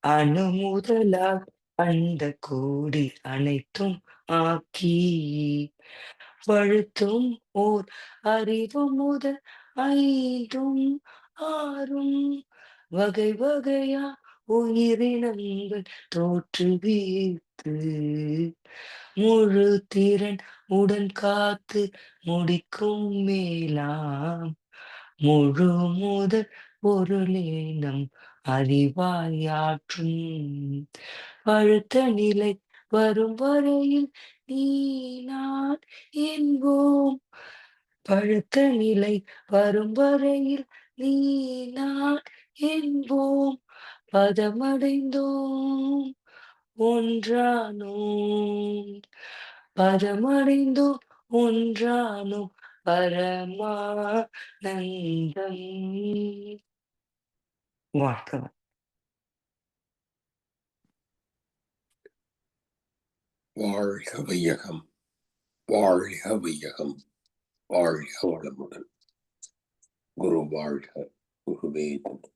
அணு முதலால் அண்ட கோடி அனைத்தும் ஆக்கி வழுத்தும் ஓர் அறிவு முதல் ஐந்தும் ஆறும் வகை வகையா உயிரினங்கள் தோற்றுவித்து முழு திறன் உடன் காத்து முடிக்கும் மேலாம் முழு முதற் பொருளே நம் அறிவாயாற்றும் பழுத்த நிலை வரும் வரையில் நீ நான் என்போம். பழுத்த நிலை வரும் வரையில் நீ நான் என்போம். பதமடைந்தோம் ஒன்றானோம். பதமடைந்தோம் ஒன்றானோம் பரமானந்தம். வாழ்க வாழ்க வையகம், வாழ்க வையகம், வாழ்க வளமுடன். குரு வாழ்க, குருவே துணை.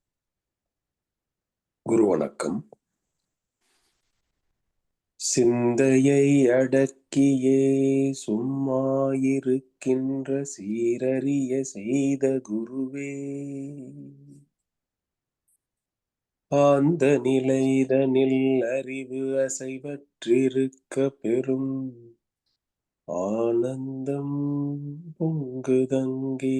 குரு வணக்கம். சிந்தையை அடக்கியே சும்மா இருக்கின்ற சீரறிய செய்த குருவே, ஆந்த நிலைதனில் அறிவு அசைவற்றிருக்க பெரும் ஆனந்தம் பொங்குதங்கே.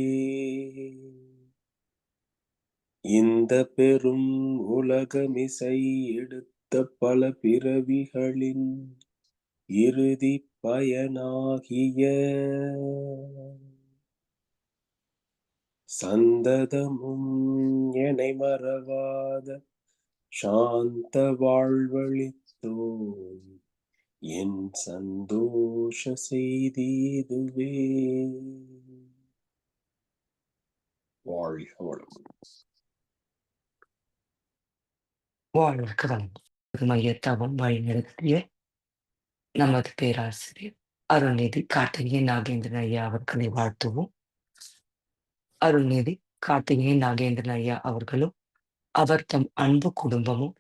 இந்த பெரும் உலகமிசை எடுத்த பல பிறவிகளின் இறுதி பயனாகிய சந்ததமும் எனை மறவாத சாந்த வாழ்வழித்தோம் என் சந்தோஷ செய்திதுவே. வாழ்க வளமுடன். வாழ்க வளமுடன். மையத்தவம் வழிநடத்திய நமது பேராசிரியர் அருள்நிதி கார்த்திகேயன் நாகேந்திரன் ஐயா அவர்களை வாழ்த்துவோம். அருள்நிதி கார்த்திகேயன் நாகேந்திரன் ஐயா அவர்களும் அவர் தம் அன்பு குடும்பமும்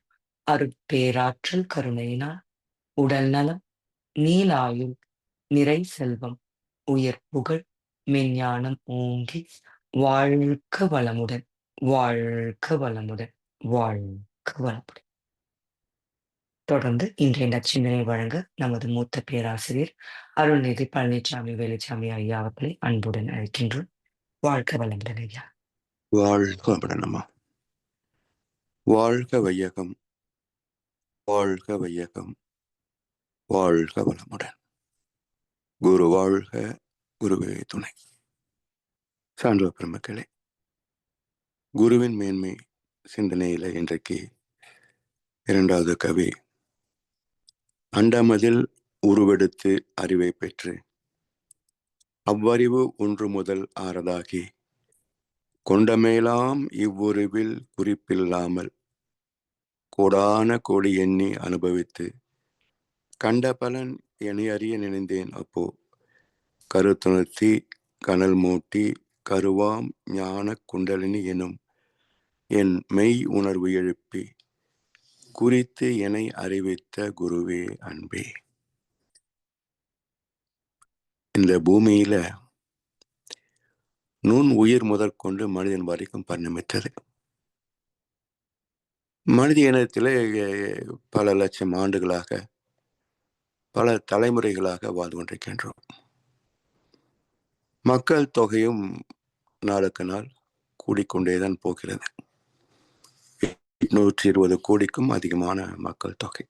அருட்பேராற்றல் கருணையினால் உடல் நலம், நீலாயுள், நிறை செல்வம், உயர் புகழ், மெஞ்ஞானம் ஓங்கி வாழ்க வளமுடன், வாழ்க வளமுடன், வாழ்க வளமுடன். தொடர்ந்து இன்றைய நச்சிந்தனை வழங்க நமது மூத்த பேராசிரியர் அருள்நிதி பழனிசாமி வேலுச்சாமி ஐயா அவர்களை அன்புடன் அழைக்கின்றோம். வாழ்க வளமுடன் ஐயா. வாழ்க வளமுடன் அம்மா. வாழ்க வையகம், வாழ்க வையகம், வாழ்க வளமுடன். குரு வாழ்க, குருவே துணை. சான்றோ பெருமக்களே, குருவின் மேன்மை சிந்தனையில இன்றைக்கு இரண்டாவது கவி அண்டமதில் உருவெடுத்து அறிவை பெற்று அவ்வறிவு ஒன்று முதல் ஆறதாகி கொண்டமேலாம் இவ்வுருவில் குறிப்பில்லாமல் கோடான கோடி எண்ணி அனுபவித்து கண்ட பலன் என அறிய நினைந்தேன். அப்போ கருத்துணர்த்தி கனல் மூட்டி கருவாம் ஞான குண்டலினி எனும் என் மெய் உணர்வு எழுப்பி குறித்து என்னை அறிவித்த குருவே அன்பே. இந்த பூமியில நுண் உயிர் முதற்கொண்டு மனிதன் வரைக்கும் பரிணமித்தது. மனித இனத்திலே பல லட்சம் ஆண்டுகளாக பல தலைமுறைகளாக வாழ்ந்து கொண்டிருக்கின்றோம். மக்கள் தொகையும் நாளுக்கு நாள் கூடிக்கொண்டேதான் போகிறது. 820 கோடிக்கும் அதிகமான மக்கள் தொகை.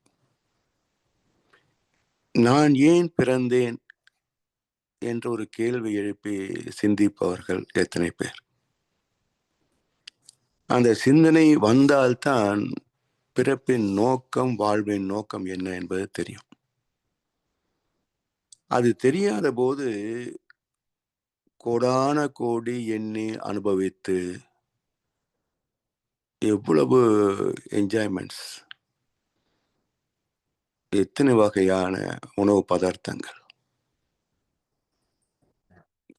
நான் ஏன் பிறந்தேன் என்ற ஒரு கேள்வி எழுப்பி சிந்திப்பவர்கள் எத்தனை பேர்? அந்த சிந்தனை வந்தால்தான் பிறப்பின் நோக்கம், வாழ்வின் நோக்கம் என்ன என்பது தெரியும். அது தெரியாத போது கோடான கோடி எண்ணி அனுபவித்து எவ்வளவு என்ஜாய்மெண்ட்ஸ், எத்தனை வகையான உணவு பதார்த்தங்கள்.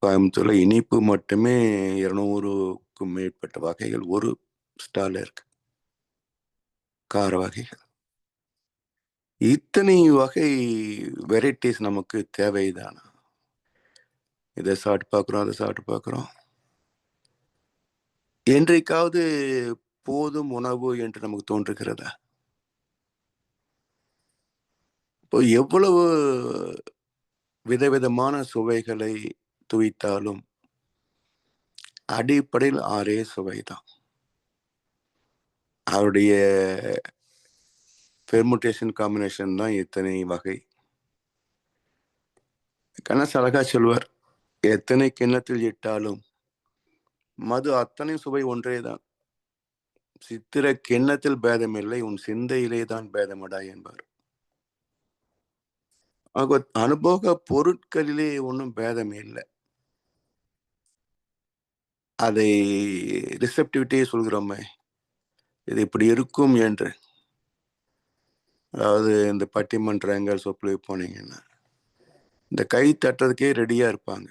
கோயம்புத்தூர்ல இனிப்பு மட்டுமே 200க்கும் மேற்பட்ட வகைகள் ஒரு ஸ்டால்ல இருக்கு. கார வகைகள். இத்தனை வகை வெரைட்டிஸ் நமக்கு தேவைதானா? இதை சாப்பிட்டு பார்க்குறோம், அதை சாப்பிட்டு பார்க்குறோம். என்றைக்காவது போதும் உணவு என்று நமக்கு தோன்றுகிறதா? இப்போ எவ்வளவு விதவிதமான சுவைகளை துவைத்தாலும் அடிப்படையில் ஆறே சுவைதான். அவருடைய பெர்முட்டேஷன் காம்பினேஷன் தான் எத்தனை வகை. கணேஷ் அழகா சொல்வார், எத்தனை கிண்ணத்தில் இட்டாலும் மது அத்தனை சுவை ஒன்றேதான். சித்திர கிண்ணத்தில் பேதமில்லை, உன் சிந்தையிலே தான் பேதமடா என்பார். அனுபவ பொருட்களிலே ஒன்றும் பேதம் இல்லை. அதை ரிசெப்டிவிட்டியே சொல்கிறோமே, இது இப்படி இருக்கும் என்று. அதாவது இந்த பட்டிமன்றங்கள் சொற்பொழிவு போனீங்கன்னா இந்த கை தட்டுறதுக்கே ரெடியா இருப்பாங்க.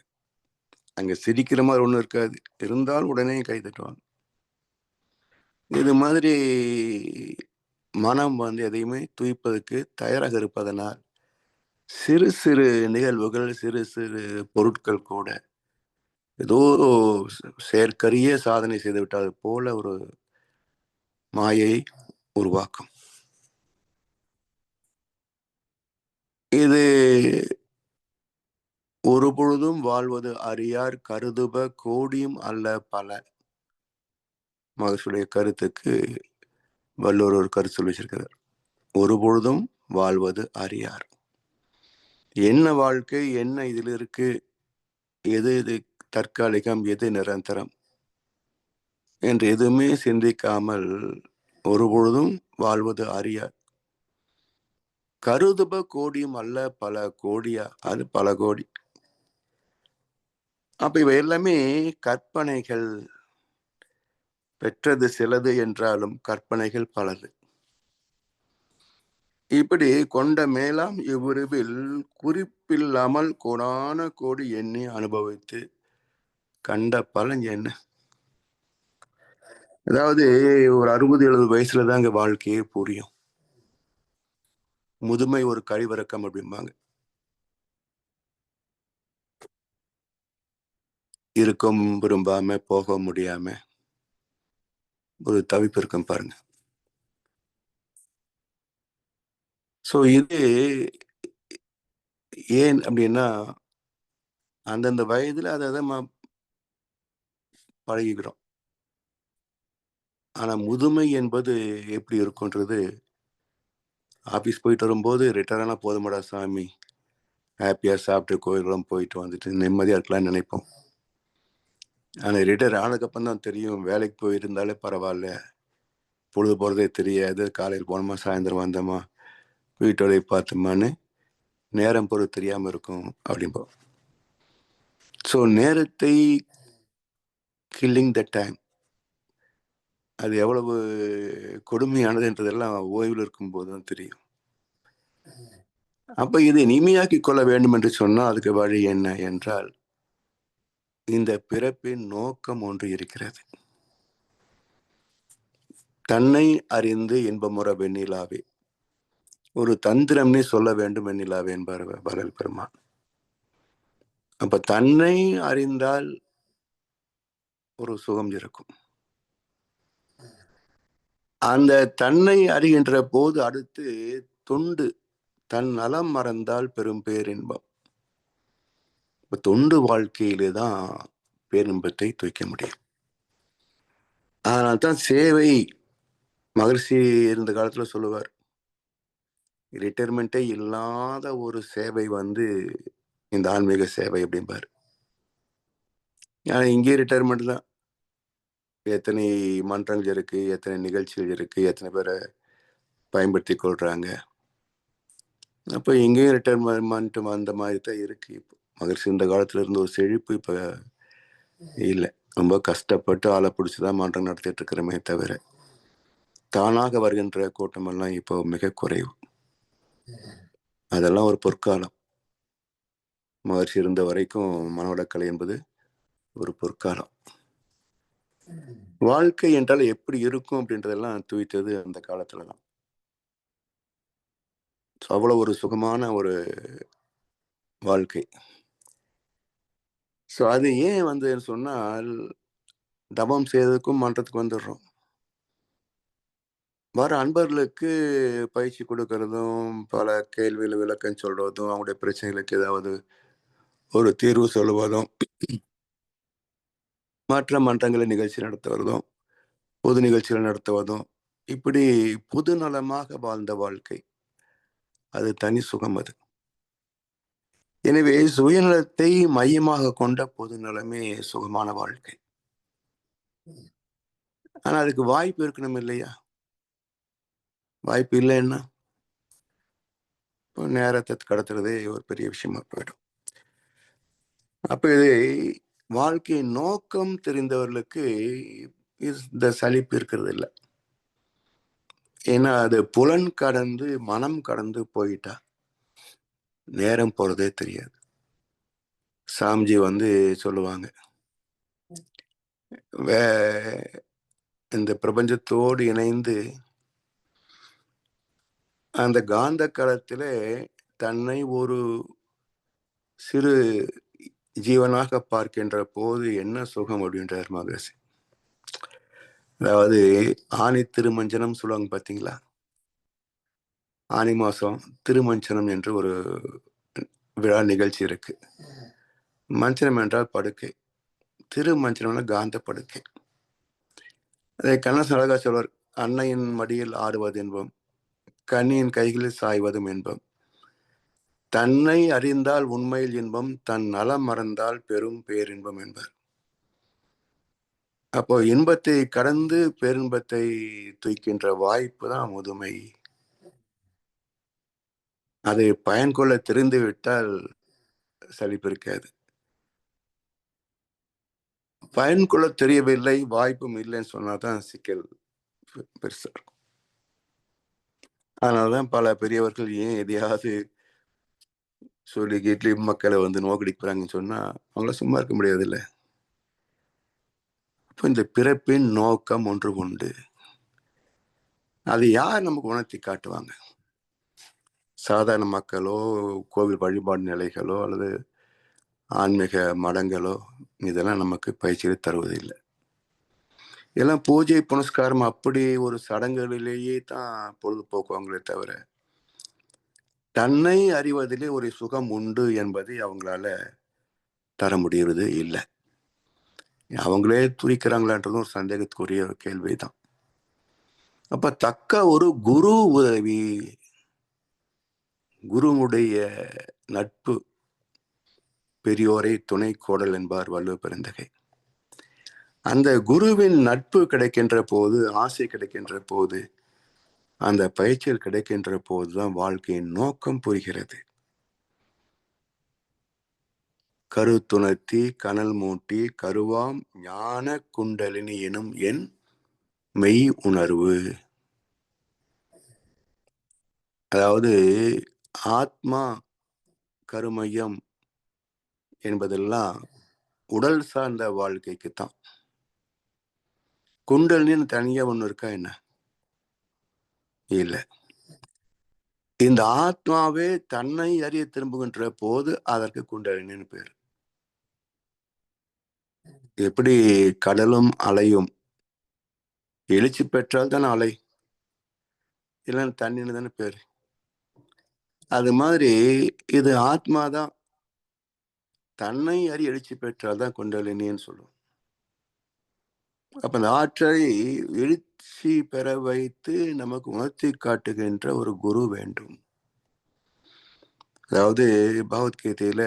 அங்க சிரிக்கிற மாதிரி ஒன்றும் இருக்காது, இருந்தாலும் உடனே கை தட்டுவாங்க. இது மாதிரி மனம் எதையுமே தூய்ப்பதற்கு தயாராக இருப்பதனால் சிறு சிறு நிகழ்வுகள், சிறு சிறு பொருட்கள் கூட ஏதோ செயற்கரிய சாதனை செய்து விட்டால் போல ஒரு மாயை உருவாக்கும். இது ஒரு பொழுதும் வாழ்வது அறியார் கருதுப கோடியும் அல்ல பல. மகர்ஷியுடைய கருத்துக்கு வள்ளுவர் ஒரு கருத்து சொல்லி வச்சிருக்கிறார். ஒரு பொழுதும் வாழ்வது அறியார். என்ன வாழ்க்கை, என்ன இதில் இருக்கு, எது இது தற்காலிகம், எது நிரந்தரம் என்று எதுவுமே சிந்திக்காமல் ஒரு பொழுதும் வாழ்வது அறியார். கருதுப கோடியும் அல்ல பல கோடியா, அது பல கோடி. அப்ப இவை எல்லாமே கற்பனைகள். பெற்றது சிலது என்றாலும் கற்பனைகள் பலது. இப்படி கொண்ட மேலாம் இவ்வுருவில் குறிப்பில்லாமல் கோடான கோடி எண்ணி அனுபவித்து கண்ட பலன் என்ன? அதாவது ஒரு 60-70 வயசுல தாங்க வாழ்க்கையே புரியும். முதுமை ஒரு கழிவிறக்கம் அப்படிம்பாங்க. இருக்கும் விரும்பாம போக முடியாம ஒரு தவிப்பு இருக்கும் பாருங்க. ஸோ இது ஏன் அப்படின்னா, அந்தந்த வயதுல அதை பழகிக்கிறோம். ஆனா முதுமை என்பது எப்படி இருக்கும்ன்றது, ஆஃபீஸ் போயிட்டு வரும்போது ரிட்டையர் ஆனா போதுமாடா சாமி, ஹாப்பியா சாப்பிட்டு கோயிலுக்குலாம் போயிட்டு வந்துட்டு நிம்மதியா இருக்கலாம்னு நினைப்போம். ஆனா ரிட்டையர் ஆனதுக்கப்புறம் தான் தெரியும், வேலைக்கு போயிருந்தாலே பரவாயில்ல, பொழுது போறதே தெரியாது, காலையில் போனோமா சாயந்தரம் வந்தோமா வீட்டோடைய பார்த்தோமான்னு நேரம் பொறுத்து தெரியாம இருக்கும் அப்படிம்போம். ஸோ நேரத்தை கில்லிங் த டைம், அது எவ்வளவு கொடுமையானதுன்றதெல்லாம் ஓய்வில் இருக்கும்போது தான் தெரியும். அப்ப இதை இனிமையாக்கி கொள்ள வேண்டும் என்று சொன்னால் அதுக்கு வழி என்ன என்றால், இந்த பிறப்பின் நோக்கம் ஒன்று இருக்கிறது. தன்னை அறிந்து இன்பமுற வெண்ணிலாவே, ஒரு தந்திரம்னே சொல்ல வேண்டும் வெண்ணிலாவே என்பார் வள்ளல் பெருமான். அப்ப தன்னை அறிந்தால் ஒரு சுகம் இருக்கும். அந்த தன்னை அறிகின்ற போது அடுத்து தொண்டு, தன் நலம் மறந்தால் பெரும் பேரின்பம். தொண்டு வாழ்க்கையிலே தான் பேரின்பத்தை தூக்க முடியும். அதனால்தான் சேவை, மகர்ஷி இருந்த காலத்துல சொல்லுவார், ரிட்டையர்மெண்ட்டே இல்லாத ஒரு சேவை இந்த ஆன்மீக சேவை அப்படிம்பாரு. இங்கே ரிட்டையர்மெண்ட் தான். எத்தனை மன்றங்கள் இருக்கு, எத்தனை நிகழ்ச்சிகள் இருக்கு, எத்தனை பேரை பயன்படுத்தி கொள்றாங்க. அப்போ எங்கேயும் ரிட்டையர்மெண்ட் அந்த மாதிரி தான் இருக்கு. இப்போ மகர்ஷி இந்த காலத்துல இருந்து ஒரு செழிப்பு இப்ப இல்லை. ரொம்ப கஷ்டப்பட்டு ஆளை பிடிச்சிதான் மன்றம் நடத்திட்டு இருக்கிறோமே தவிர, தானாக வருகின்ற கூட்டமெல்லாம் இப்போ மிக குறைவு. அதெல்லாம் ஒரு பொற்காலம். மகர்ஷி இருந்த வரைக்கும் மனவளக்கலை என்பது ஒரு பொற்காலம். வாழ்க்கை என்றால் எப்படி இருக்கும் அப்படின்றதெல்லாம் தூய்த்தது அந்த காலத்துல தான். அவ்வளவு ஒரு சுகமான ஒரு வாழ்க்கை. ஸோ அது ஏன் வந்து சொன்னால், தவம் செய்வதற்கும் மன்றத்துக்கு வந்துடுறோம். வர அன்பர்களுக்கு பயிற்சி கொடுக்கறதும், பல கேள்விகள் விளக்கம் சொல்றதும், அவங்களுடைய பிரச்சனைகளுக்கு ஏதாவது ஒரு தீர்வு சொல்லுவதும், மற்ற மன்றங்களில் நிகழ்ச்சி நடத்துவதும், பொது நிகழ்ச்சிகள் நடத்துவதும், இப்படி பொது நலமாக வாழ்ந்த வாழ்க்கை. அது தனி சுகம் அது. எனவே சுயநலத்தை மையமாக கொண்ட பொது நலமே சுகமான வாழ்க்கை. ஆனா அதுக்கு வாய்ப்பு இருக்கணும் இல்லையா? வாய்ப்பு இல்லைன்னா நேரத்தை கடத்துறதே ஒரு பெரிய விஷயமா போயிடும். அப்ப இது வாழ்க்கையின் நோக்கம் தெரிந்தவர்களுக்கு இந்த சலிப்பு இருக்கிறது இல்லை. ஏன்னா அது புலன் கடந்து மனம் கடந்து போயிட்டா நேரம் போறதே தெரியாது. சாமிஜி வந்து சொல்லுவாங்க, இந்த பிரபஞ்சத்தோடு இணைந்து அந்த காந்த களத்திலே தன்னை ஒரு சிறு ஜீவனாக பார்க்கின்ற போது என்ன சுகம் அப்படின்றார் மகரிஷி. அதாவது ஆணி திருமஞ்சனம் சொல்லுவாங்க பார்த்தீங்களா? ஆனி மாசம் திருமஞ்சனம் என்று ஒரு விழா நிகழ்ச்சி இருக்கு. மஞ்சனம் என்றால் படுக்கை, திருமஞ்சனம்னா காந்த படுக்கை. அதை கண்ணன் அழகா சொல்வார், அன்னையின் மடியில் ஆடுவது என்போம், கண்ணியின் கைகளில் சாய்வதும் என்போம். தன்னை அறிந்தால் உண்மையில் இன்பம், தன் நலம் மறந்தால் பெரும் பேரின்பம் என்பார். அப்போ இன்பத்தை கடந்து பேரின்பத்தை தூக்கின்ற வாய்ப்பு தான் முதுமை. அதை பயன் கொள்ள தெரிந்து விட்டால் சலிப்பு இருக்காது. பயன் கொள்ள தெரியவில்லை, வாய்ப்பும் இல்லைன்னு சொன்னாதான் சிக்கல் பெருசா இருக்கும். அதனாலதான் பல பெரியவர்கள் ஏன் எதையாவது சொல்லி கேட்லி மக்களை வந்து நோக்கடிக்கிறாங்கன்னு சொன்னா அவங்கள சும்மா இருக்க முடியாது இல்லை. அப்போ இந்த பிறப்பின் நோக்கம் ஒன்று உண்டு. அது யார் நமக்கு உணர்த்தி காட்டுவாங்க? சாதாரண மக்களோ, கோவில் வழிபாடு நிலைகளோ, அல்லது ஆன்மீக மடங்களோ இதெல்லாம் நமக்கு பயிற்சியை தருவதில்லை. இதெல்லாம் பூஜை புனஸ்காரம் அப்படி ஒரு சடங்குகளிலேயே தான் பொழுதுபோக்குவாங்களே தவிர, தன்னை அறிவதிலே ஒரு சுகம் உண்டு என்பதை அவங்களால தர முடியறது இல்லை. அவங்களே துரிக்கிறாங்களான்றதும் ஒரு சந்தேகத்துக்குரிய ஒரு கேள்விதான். அப்ப தக்க ஒரு குரு உதவி, குருவுடைய நட்பு, பெரியோரை துணை கோடல் என்பார் வள்ளுவ பெருந்தகை. அந்த குருவின் நட்பு கிடைக்கின்ற போது, ஆசை கிடைக்கின்ற போது, அந்த பயிற்சியில் கிடைக்கின்ற போதுதான் வாழ்க்கையின் நோக்கம் புரிகிறது. கருத்துணர்த்தி கனல் மூட்டி கருவாம் ஞான குண்டலினி எனும் என் மெய் உணர்வு. அதாவது ஆத்மா கருமையம் என்பதெல்லாம் உடல் சார்ந்த வாழ்க்கைக்கு தான். குண்டலின்னு தனியா ஒண்ணு இருக்கா என்ன? இல்லை. இந்த ஆத்மாவே தன்னை அறிய திரும்புகின்ற போது அதற்கு குண்டலினின்னு பேர். எப்படி கடலும் அலையும் எழுச்சி பெற்றால் தானே அலை, இல்லைன்னு தண்ணின்னு தானே பேரு. அது மாதிரி இது ஆத்மாதான் தன்னை அறிய எழுச்சி பெற்றால் தான் குண்டலினின்னு சொல்லுவோம். அப்ப அந்த ஆற்றலை எழுச்சி பெற வைத்து நமக்கு உணர்த்தி காட்டுகின்ற ஒரு குரு வேண்டும். அதாவது பகவத்கீதையில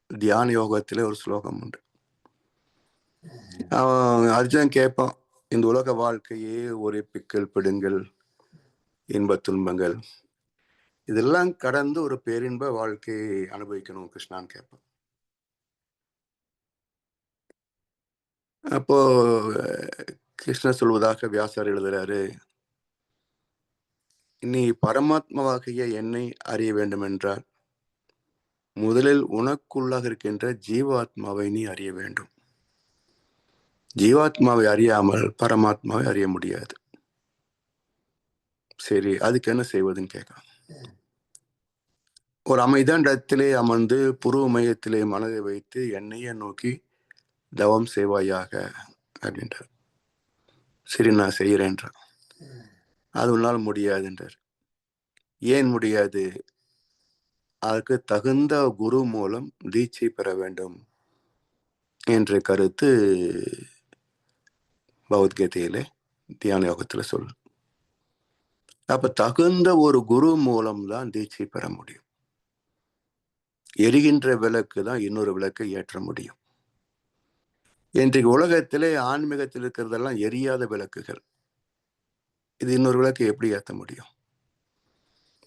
தியான யோகத்துல ஒரு ஸ்லோகம் உண்டு. அர்ஜுனன் கேட்பான், இந்த உலக வாழ்க்கையே ஒரு பிக்கல் பிடுங்கள், இன்ப துன்பங்கள், இதெல்லாம் கடந்து ஒரு பேரின்ப வாழ்க்கையை அனுபவிக்கணும் கிருஷ்ணான்னு கேட்பான். அப்போ கிருஷ்ணர் சொல்வதாக வியாசர் எழுதுறாரு, நீ பரமாத்மாவாகிய என்னை அறிய வேண்டும் என்றால் முதலில் உனக்குள்ளாக இருக்கின்ற ஜீவாத்மாவை நீ அறிய வேண்டும். ஜீவாத்மாவை அறியாமல் பரமாத்மாவை அறிய முடியாது. சரி, அதுக்கு என்ன செய்வதுன்னு கேட்கலாம். ஒரு அமைதியான இடத்திலே அமர்ந்து புருவ மையத்திலே மனதை வைத்து என்னையே நோக்கி தவம் செய்வாயாக அப்படின்றார். சரி, நான் செய்யறேன்றார். அது உன்னால் முடியாதுன்றார். ஏன் முடியாது? அதற்கு தகுந்த குரு மூலம் தீட்சை பெற வேண்டும் என்ற கருத்து பகவத்கீதையிலே தியான யோகத்துல சொல்லு. அப்ப தகுந்த ஒரு குரு மூலம் தான் தீட்சை பெற முடியும். எரிகின்ற விளக்கு தான் இன்னொரு விளக்கை ஏற்ற முடியும். இன்றைக்கு உலகத்திலே ஆன்மீகத்தில் இருக்கிறதெல்லாம் எரியாத விளக்குகள். இது இன்னொரு விளக்கு எப்படி ஏற்ற முடியும்?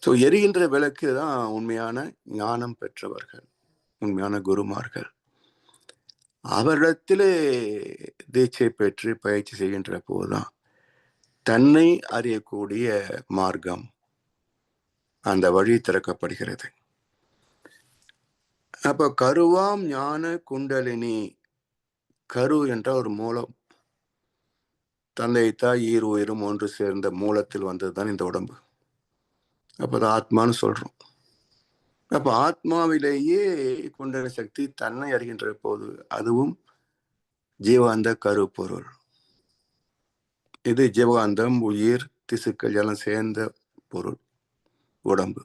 ஸோ எரிகின்ற விளக்கு தான் உண்மையான ஞானம் பெற்றவர்கள், உண்மையான குருமார்கள். அவரிடத்திலே தீட்சை பெற்று பயிற்சி செய்கின்ற போதுதான் தன்னை அறியக்கூடிய மார்க்கம், அந்த வழி திறக்கப்படுகிறது. அப்ப கருவாம் ஞான குண்டலினி, கரு என்ற ஒரு மூலம், தந்தை தாய் ஈர் உயிரும் ஒன்று சேர்ந்த மூலத்தில் வந்ததுதான் இந்த உடம்பு. அப்ப அது ஆத்மான்னு சொல்றோம். அப்ப ஆத்மாவிலேயே குண்டலினி சக்தி தன்னை அறிகின்ற போது அதுவும் ஜீவாந்த கருப்பொருள். இது ஜீவாந்தம், உயிர், திசுக்கள் எல்லாம் சேர்ந்த பொருள் உடம்பு.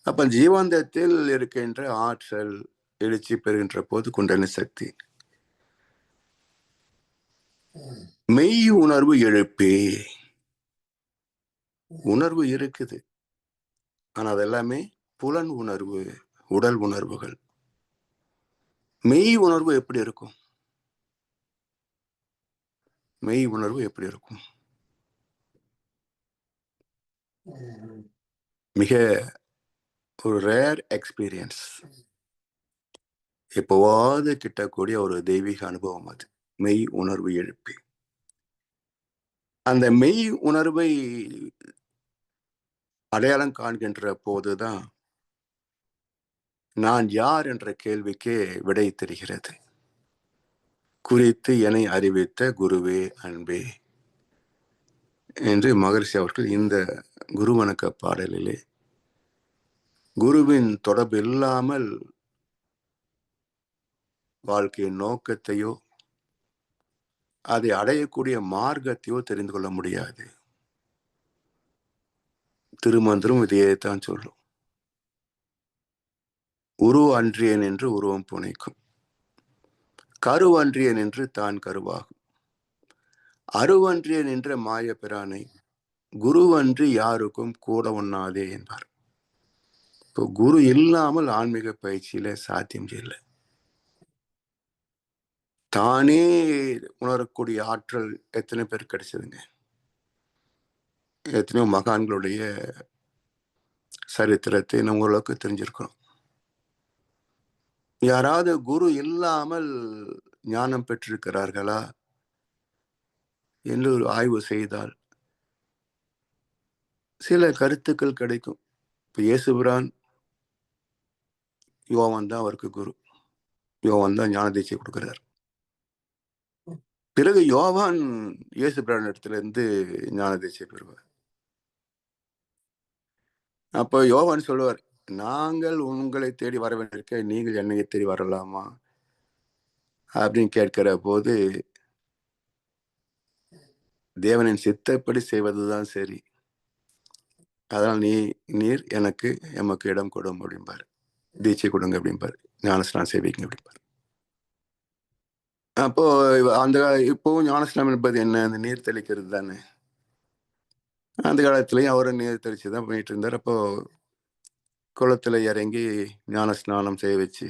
அப்ப ஜீவாந்தத்தில் இருக்கின்ற ஆற்றல் எழுச்சி பெறுகின்ற போது குண்டலினி சக்தி. மெய் உணர்வு எழுப்பி, உணர்வு இருக்குது, ஆனா அது எல்லாமே புலன் உணர்வு, உடல் உணர்வுகள். மெய் உணர்வு எப்படி இருக்கும்? மெய் உணர்வு எப்படி இருக்கும்? மிக ஒரு ரேர் எக்ஸ்பீரியன்ஸ், எப்போவாது கிட்டக்கூடிய ஒரு தெய்வீக அனுபவம் அது, மெய் உணர்வு எழுப்பி. அந்த மெய் உணர்வை அடையாளம் காண்கின்ற போதுதான் நான் யார் என்ற கேள்விக்கே விடை தெரிகிறது. குறித்து என்னை அறிவித்த குருவே அன்பே என்று மகரிஷி அவர்கள் இந்த குரு வணக்க பாடலிலே குருவின் தொடர்பு இல்லாமல் வாழ்க்கையின் நோக்கத்தையோ அதை அடையக்கூடிய மார்க்கத்தையோ தெரிந்து கொள்ள முடியாது. திருமந்திரம் இதையே தான் சொல்லும். உருவ அன்றியன் என்று உருவம் புனைக்கும், கருவன்றியன் என்று தான் கருவாகும், அருவன்றியன் என்ற மாய பிரானை குருவன்றி யாருக்கும் கூட ஒண்ணாதே என்பார். இப்போ குரு இல்லாமல் ஆன்மீக பயிற்சியில சாத்தியம் இல்லை. தானே உணரக்கூடிய ஆற்றல் எத்தனை பேர் கிடைச்சதுங்க? எத்தனையோ மகான்களுடைய சரித்திரத்தை நம்ம ஓரளவுக்கு தெரிஞ்சிருக்கிறோம். யாராவது குரு இல்லாமல் ஞானம் பெற்றிருக்கிறார்களா என்று ஒரு ஆய்வு செய்தால் சில கருத்துக்கள் கிடைக்கும். இப்ப இயேசுபிரான், யோவான் தான் அவருக்கு குரு. யோவான் தான் ஞான தீட்சை கொடுக்கிறார். பிறகு யோவான் இயேசுபிரான் இடத்துல இருந்து ஞான தீட்சை பெறுவார். அப்ப யோவான் சொல்லுவார், நாங்கள் உங்களை தேடி வர வேண்டியிருக்க, நீங்கள் என்னை தேடி வரலாமா அப்படின்னு கேட்கிற போது, தேவனின் சித்தப்படி செய்வதுதான் சரி, அதனால் நீர் எனக்கு எமக்கு இடம் கொடும் அப்படிம்பாரு, தீட்சை கொடுங்க அப்படிம்பாரு, ஞானஸ்நானம் செய்வீங்க அப்படிம்பாரு. அப்போ அந்த இப்போவும் ஞானஸ்நானம் என்பது என்ன? அந்த நீர் தெளிக்கிறது தானே. அந்த காலத்திலையும் அவரும் நீர் தெளிச்சுதான் பண்ணிட்டு இருந்தார். அப்போ குளத்துல இறங்கி ஞான ஸ்நானம் செய்ய வச்சு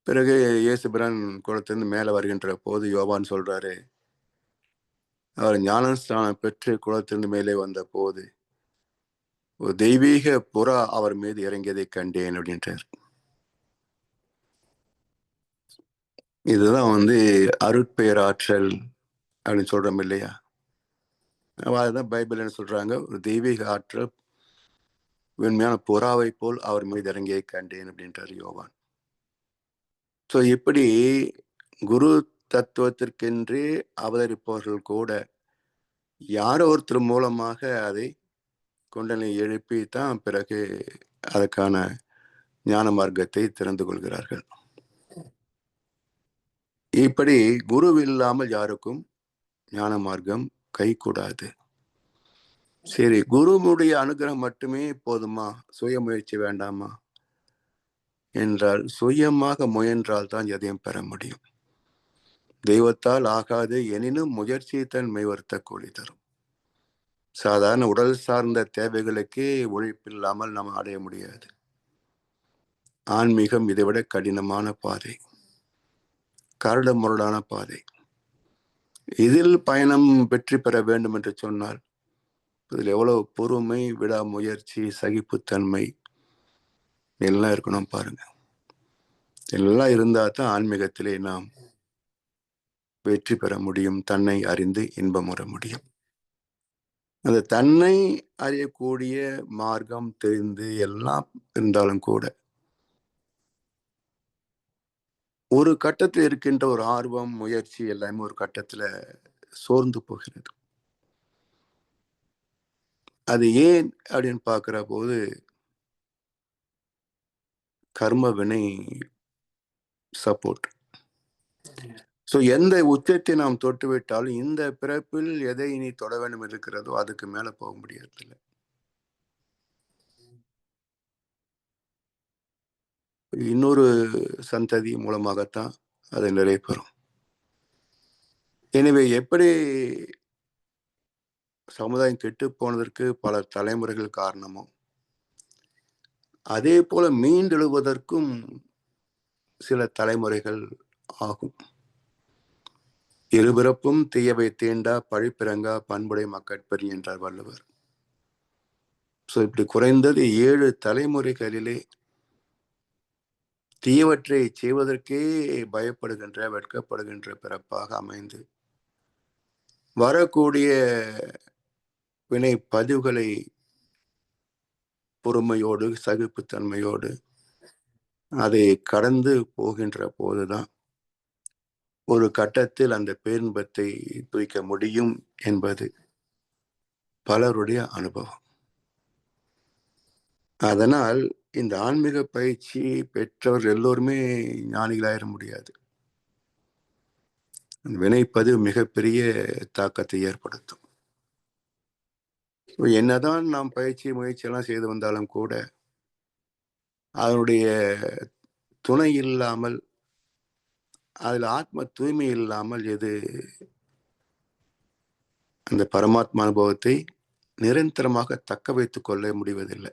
பிறகு இயேசுபிரான் குளத்திலிருந்து மேல வருகின்ற போது யோவான் சொல்றாரு, அவர் ஞான ஸ்நானம் பெற்று குளத்திலிருந்து மேலே வந்த போது ஒரு தெய்வீக புறா அவர் மீது இறங்கியதை கண்டேன் அப்படின்றார். இதுதான் அருட்பேராற்றல் அப்படின்னு சொல்றோம் இல்லையா? அதுதான் பைபிள் என்ன சொல்றாங்க, ஒரு தெய்வீக ஆற்றல் உண்மையான புறாவை போல் அவர் மீது இறங்கியை கண்டேன் அப்படின்றார் யோவான். ஸோ இப்படி குரு தத்துவத்திற்கென்றே அவதரிப்பவர்கள் கூட யாரோ ஒருத்தர் மூலமாக அதை குண்டலினி எழுப்பி தான் பிறகு அதற்கான ஞான மார்க்கத்தை திறந்து கொள்கிறார்கள். இப்படி குரு இல்லாமல் யாருக்கும் ஞான மார்க்கம் கைகூடாது. சரி, குருவுடைய அனுகிரகம் மட்டுமே போதுமா, சுய முயற்சி வேண்டாமா என்றால், சுயமாக முயன்றால் தான் எதையும் பெற முடியும். தெய்வத்தால் ஆகாது எனினும் முயற்சி தன் மெய்வர்த்த கூலி தரும். சாதாரண உடல் சார்ந்த தேவைகளுக்கே உழைப்பில்லாமல் நாம் அடைய முடியாது. ஆன்மீகம் இதைவிட கடினமான பாதை, கரடு முரடான பாதை. இதில் பயணம் வெற்றி பெற வேண்டும் என்று சொன்னால் இதில் எவ்வளவு பொறுமை, விடாமுயற்சி, சகிப்புத்தன்மை எல்லாம் இருக்கணும் பாருங்க. எல்லாம் இருந்தா தான் ஆன்மீகத்திலே நாம் வெற்றி பெற முடியும், தன்னை அறிந்து இன்பமுற முடியும். அந்த தன்னை அறியக்கூடிய மார்க்கம் தெரிந்து எல்லாம் இருந்தாலும் கூட ஒரு கட்டத்தில் இருக்கின்ற ஒரு ஆர்வம், முயற்சி எல்லாமே ஒரு கட்டத்துல சோர்ந்து போகிறது. அது ஏன் அப்படின்னு பார்க்கிற போது கர்ம வினை சப்போர்ட். ஸோ எந்த உச்சத்தை நாம் தொட்டுவிட்டாலும் இந்த பிறப்பில் எதை இனி தொட வேண்டும் இருக்கிறதோ அதுக்கு மேல போக முடியறதில்லை. இன்னொரு சந்ததி மூலமாகத்தான் அது நிறைவேறும். எனவே எப்படி சமுதாயம் கெட்டு போனதற்கு பல தலைமுறைகள் காரணமோ அதே போல மீண்டெழுவதற்கும் சில தலைமுறைகள் ஆகும். இருபிறப்பும் தீயவை தீண்டா பழிப்பிறங்கா பண்புடை மக்கட்பெரி என்றார் வள்ளுவர். ஸோ இப்படி குறைந்தது 7 தலைமுறைகளிலே தீயவற்றை செய்வதற்கே பயப்படுகின்ற, வெட்கப்படுகின்ற பிறப்பாக அமைந்து வரக்கூடிய வினை பதிவுகளை பொறுமையோடு, சகிப்புத்தன்மையோடு அதை கடந்து போகின்ற போதுதான் ஒரு கட்டத்தில் அந்த பேரின்பத்தை தூக்க முடியும் என்பது பலருடைய அனுபவம். அதனால் இந்த ஆன்மீக பயிற்சி பெற்றவர் எல்லோருமே ஞானிகளாயிர முடியாது. வினைப்பதிவு மிகப்பெரிய தாக்கத்தை ஏற்படுத்தும். என்னதான் நாம் பயிற்சி முயற்சி எல்லாம் செய்து வந்தாலும் கூட அதனுடைய துணை இல்லாமல், அதில் ஆத்ம தூய்மை இல்லாமல் எது அந்த பரமாத்மா அனுபவத்தை நிரந்தரமாக தக்க வைத்துக் கொள்ள முடிவதில்லை.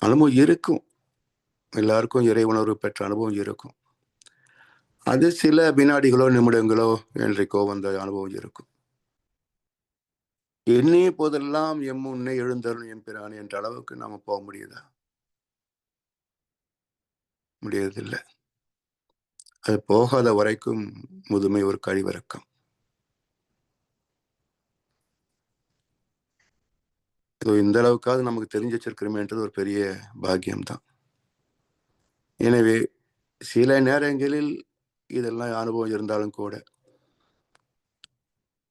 அனுபவம் இருக்கும், எல்லாருக்கும் இறை உணர்வு பெற்ற அனுபவம் இருக்கும். அது சில வினாடிகளோ நிமிடங்களோ என்றைக்கோ வந்த அனுபவம் இருக்கும். எண்ணிய போதெல்லாம் முன்னே எழுந்தருள் எம்பிரான் என்ற அளவுக்கு நாம போக முடியுதா? முடியறதில்லை. அது போகாத வரைக்கும் முதுமை ஒரு கழிவிறக்கம். இந்த அளவுக்காவது நமக்கு தெரிஞ்சு வச்சிருக்கிறோமேன்றது ஒரு பெரிய பாக்கியம்தான். எனவே சில நேரங்களில் இதெல்லாம் அனுபவம் இருந்தாலும் கூட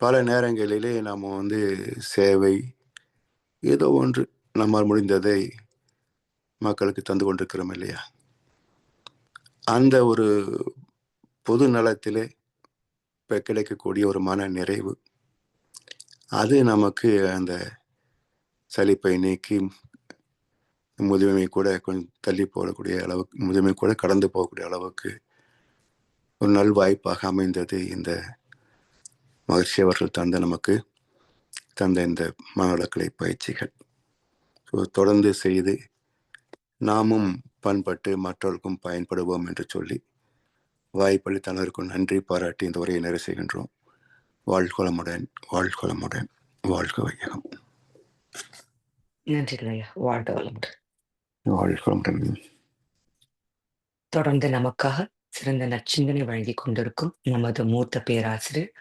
பல நேரங்களிலே நாம சேவை ஏதோ ஒன்று நம்மால் முடிந்ததை மக்களுக்கு தந்து கொண்டிருக்கிறோம் இல்லையா? அந்த ஒரு பொது நலத்திலே இப்ப கிடைக்கக்கூடிய ஒரு மன நிறைவு, அது நமக்கு அந்த சலிப்பை நீக்கி முதுமை கூட கொஞ்சம் தள்ளி போகக்கூடிய அளவுக்கு, முதுமை கூட கடந்து போகக்கூடிய அளவுக்கு ஒரு நல்வாய்ப்பாக அமைந்தது இந்த மகிழ்ச்சி அவர்கள் நமக்கு தந்த இந்த மனவளக்கலை பயிற்சிகள். தொடர்ந்து செய்து நாமும் பண்பட்டு மற்றவர்களுக்கும் பயன்படுவோம் என்று சொல்லி வாய்ப்பளித்த அனைவருக்கும் நன்றி பாராட்டி இந்த உரையை நிறைவு செய்கின்றோம். வாழ்கொளமுடன், வாழ்கொளமுடன், வாழ்க வையகம். நன்றிகள் ஐயா. வாழ்க வளமுடன். வாழ்கொளமுடன். தொடர்ந்து நமக்காக சிறந்த நற்சிந்தனை வழங்கி கொண்டிருக்கும் நமது மூத்த பேராசிரியர்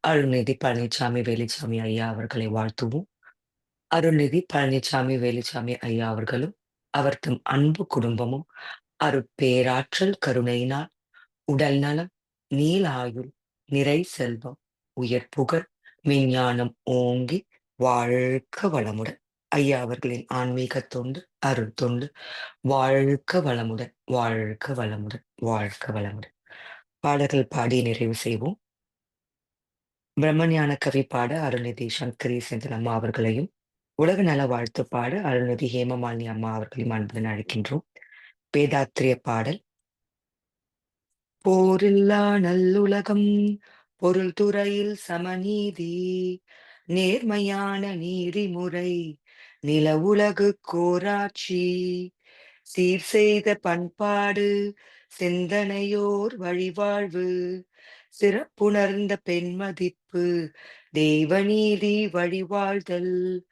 அருள்நிதி பழனிசாமி வேலுச்சாமி ஐயா அவர்களை வாழ்த்துவோம். அருள்நிதி பழனிசாமி வேலுச்சாமி ஐயா அவர்களும் அவர் தம் அன்பு குடும்பமும் அருட்பேராற்றல் கருணையினால் உடல் நலம், நீல ஆயுள், நிறை செல்வம், உயர் புகழ், விஞ்ஞானம் ஓங்கி வாழ்க வளமுடன். ஐயா அவர்களின் ஆன்மீக தொண்டு, அருள் தொண்டு. வாழ்க வளமுடன், வாழ்க வளமுடன், வாழ்க வளமுடன். பாடல்கள் பாடி நிறைவு செய்வோம். பிரம்மஞான கவி பாட அருள்நிதி சங்கரி செந்தில் அம்மா அவர்களையும், உலக நல வாழ்த்து பாட அருள்நிதி ஹேமமாலினி அம்மா அவர்களையும் அன்புடன் அழைக்கின்றோம். வேதாத்திரிய பாடல். போரில்லா நல்லுலகம், பொருள் துறையில் சமநீதி, நேர்மையான நீதிமுறை, நில உலகு கோராட்சி, சீர் செய்த பண்பாடு, சிந்தனையோர் வழிவாழ்வு, சிறப்புணர்ந்த பெண்மதிப்பு, தெய்வநீதி வழிவாழ்தல்,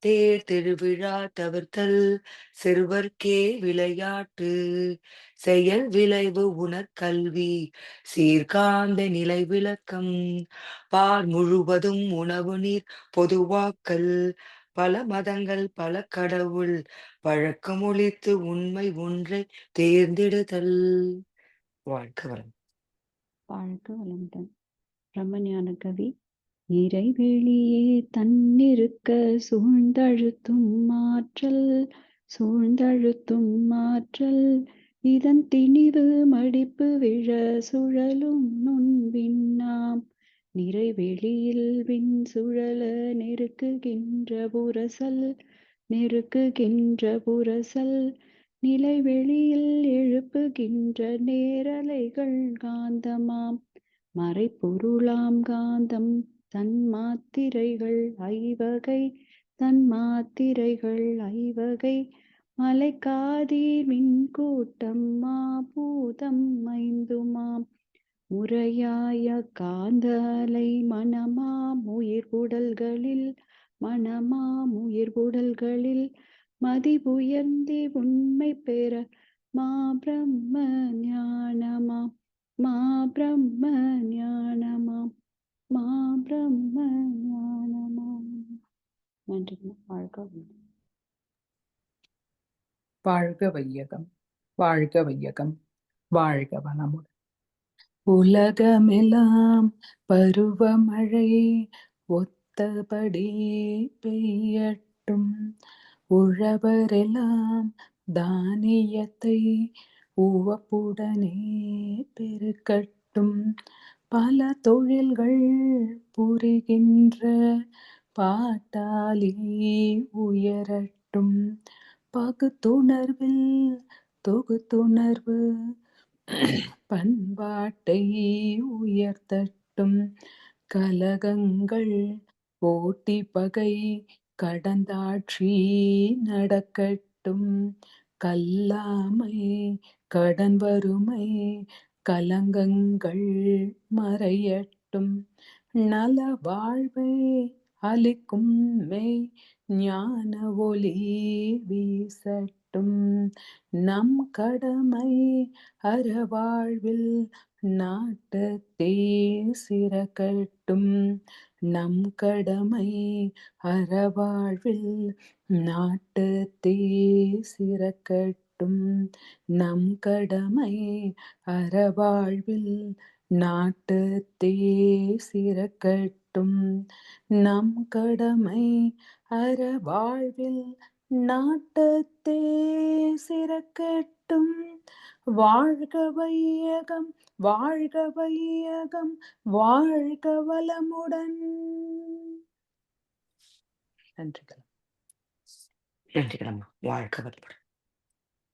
தேர் திருவிழா தவிர்த்தல், சிறுவர்க்கே விளையாட்டு, செயல் விளைவு உணர்கல்வி, சீர்காந்த நிலை விளக்கம், பார் முழுவதும் உணவு நீர் பொதுவாக்கல், பல மதங்கள் பல கடவுள் வழக்கம் ஒழித்து உண்மை ஒன்றை தேர்ந்தெடுத்தல். வாழ்க வளம். வாழ்க வளமுடன். பிரம்மஞான கவி. இறைவெளியே தன்னிருக்க சூழ்ந்தழுத்தும் ஆற்றல் இதன் திணிவு மடிப்பு விழ சுழலும் நுண்விண்ணாம் நிறைவெளியில் விண் சுழல நெருக்குகின்ற புரசல் நிலைவெளியில் எழுப்புகின்ற நேரலைகள் காந்தமாம் மறைப்பொருளாம் காந்தம் தன்மாத்திரைகள் ஐவகை மலைக்காதீர் மின்கூட்டம் மாபூதம் ஐந்துமாம் முறையாய காந்த அலை மனமாம் உயிர்குடல்களில் மதிபுயர்ந்தி உண்மை பெற மா பிரம்ம ஞானமாம் நன்றி. வாழ்க வையகம், வாழ்க வையகம், வாழ்க வளமுடன். உலகமெல்லாம் பருவமழை ஒத்தபடி பெய்யட்டும், உழவரெல்லாம் தானியத்தை உவப்புடனே பெருக்கட்டும், பல தொழில்கள் புரிகின்ற பாட்டாளி உயரட்டும், பகுத்துணர்வில் தொகுத்துணர்வு பண்பாட்டை உயர்த்தட்டும், கலகங்கள் போட்டி பகை கடந்தாட்சி நடக்கட்டும், கல்லாமை கடன் வறுமை கலங்கங்கள் மறையட்டும், நல வாழ்வை அளிக்கும் மெய் ஞான ஒளி வீசட்டும், நம் கடமை அறவாழ்வில் நாட்டத்தே சிறக்கட்டும், நம் கடமை அறவாழ்வில் நாட்டத்தே சிறக்கட்டும், நம் கடமை அறவாழ்வில் நாட்டத்தே சிறக்கட்டும், நம் கடமை அறவாழ்வில் நாட்டத்தே சிறக்கட்டும். வாழ்க வையகம், வாழ்க வையகம், வாழ்க வளமுடன். நன்றிகள். நன்றிகளம்மா. வாழ்க வளமுடன்.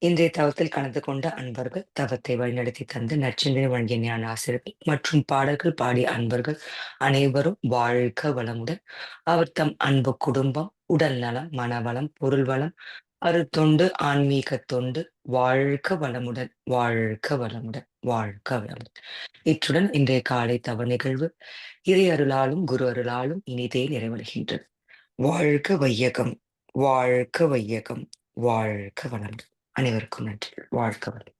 இன்றைய தவத்தில் கலந்து கொண்ட அன்பர்கள், தவத்தை வழிநடத்தி தந்து நற்சிந்தனை வழங்கிய ஞான ஆசிரியர்கள் மற்றும் பாடல்கள் பாடிய அன்பர்கள் அனைவரும் வாழ்க வளமுடன். அவர் தம் அன்பு குடும்பம், உடல் நலம், மனவளம், பொருள் வளம், அருத்தொண்டு, ஆன்மீக தொண்டு வாழ்க வளமுடன், வாழ்க வளமுடன், வாழ்க வளமுடன். இத்துடன் இன்றைய காலை தவ நிகழ்வு இறை அருளாலும் குரு அருளாலும் இனிதே நிறைவடைகின்றது. வாழ்க வையகம், வாழ்க வையகம், வாழ்க வளமுடன். அனைவருக்கும் நன்றி. வாழ்க வளம்.